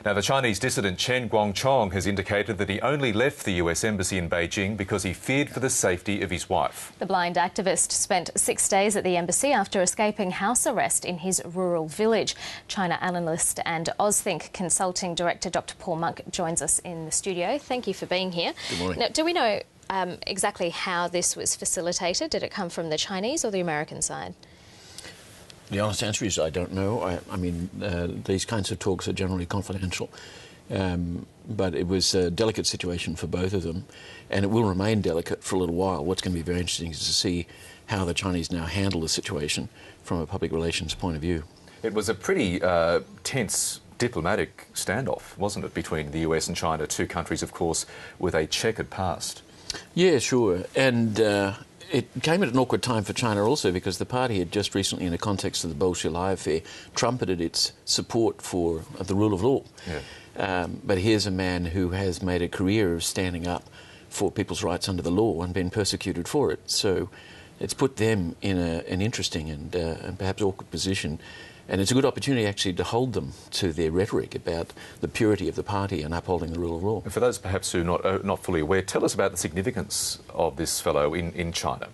Now, the Chinese dissident Chen Guangcheng has indicated that he only left the US embassy in Beijing because he feared for the safety of his wife. The blind activist spent 6 days at the embassy after escaping house arrest in his rural village. China analyst and AusThink consulting director Dr Paul Monk joins us in the studio. Thank you for being here. Good morning. Now, do we know exactly how this was facilitated? Did it come from the Chinese or the American side? The honest answer is I don't know. I mean, these kinds of talks are generally confidential. But it was a delicate situation for both of them, and it will remain delicate for a little while. What's going to be very interesting is to see how the Chinese now handle the situation from a public relations point of view. It was a pretty tense diplomatic standoff, wasn't it, between the US and China, two countries, of course, with a checkered past. Yeah, sure. And it came at an awkward time for China also because the party had just recently, in the context of the Bolshoi affair, trumpeted its support for the rule of law. Yeah. But here's a man who has made a career of standing up for people's rights under the law and been persecuted for it. So it's put them in an interesting and perhaps awkward position. And it's a good opportunity, actually, to hold them to their rhetoric about the purity of the party and upholding the rule of law. And for those perhaps who are not fully aware, tell us about the significance of this fellow in China.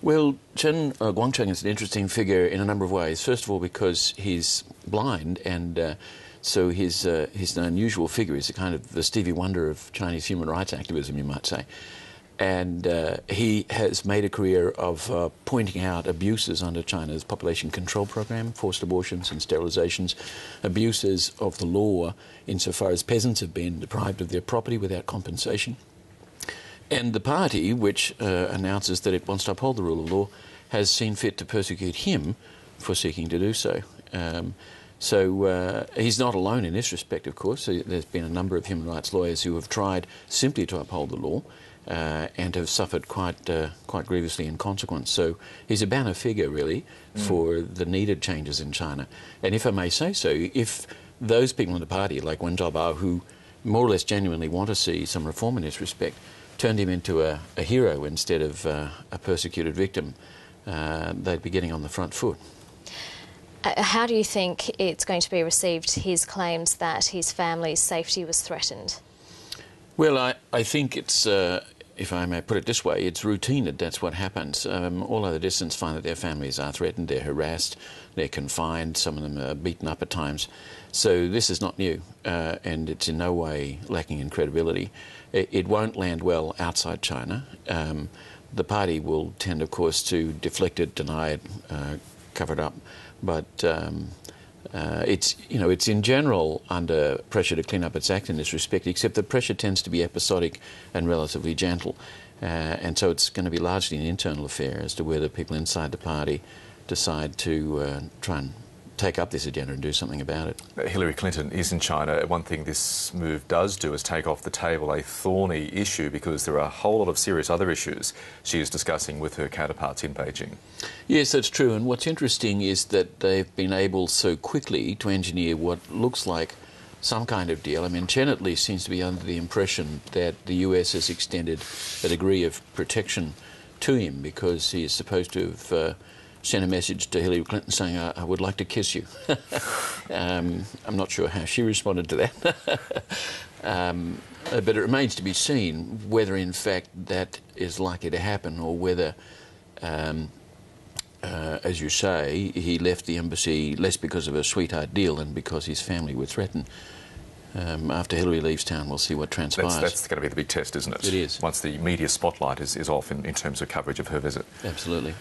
Well, Chen Guangcheng is an interesting figure in a number of ways. First of all, because he's blind, and so he's an unusual figure. He's a kind of the Stevie Wonder of Chinese human rights activism, you might say. And he has made a career of pointing out abuses under China's population control program, forced abortions and sterilizations, abuses of the law insofar as peasants have been deprived of their property without compensation. And the party, which announces that it wants to uphold the rule of law, has seen fit to persecute him for seeking to do so. So he's not alone in this respect, of course. There's been a number of human rights lawyers who have tried simply to uphold the law and have suffered quite grievously in consequence. So he's a banner figure, really, for the needed changes in China. And if I may say so, if those people in the party, like Wen Jiabao, who more or less genuinely want to see some reform in this respect, turned him into a hero instead of a persecuted victim, they'd be getting on the front foot. How do you think it's going to be received, his claims that his family's safety was threatened? Well, I think it's, if I may put it this way, it's routine that that's what happens. All other dissidents find that their families are threatened, they're harassed, they're confined, some of them are beaten up at times. So this is not new, and it's in no way lacking in credibility. It won't land well outside China. The party will tend, of course, to deflect it, deny it, cover it up. But it's in general under pressure to clean up its act in this respect, except the pressure tends to be episodic and relatively gentle. And so it's going to be largely an internal affair as to whether people inside the party decide to try and take up this agenda and do something about it. Hillary Clinton is in China. One thing this move does do is take off the table a thorny issue, because there are a whole lot of serious other issues she is discussing with her counterparts in Beijing. Yes, that's true. And what's interesting is that they've been able so quickly to engineer what looks like some kind of deal. I mean, Chen at least seems to be under the impression that the US has extended a degree of protection to him because he is supposed to have sent a message to Hillary Clinton saying, I would like to kiss you. I'm not sure how she responded to that. But it remains to be seen whether, in fact, that is likely to happen, or whether, as you say, he left the embassy less because of a sweetheart deal than because his family were threatened. After Hillary leaves town, we'll see what transpires. That's going to be the big test, isn't it? It is. Once the media spotlight is off in terms of coverage of her visit. Absolutely.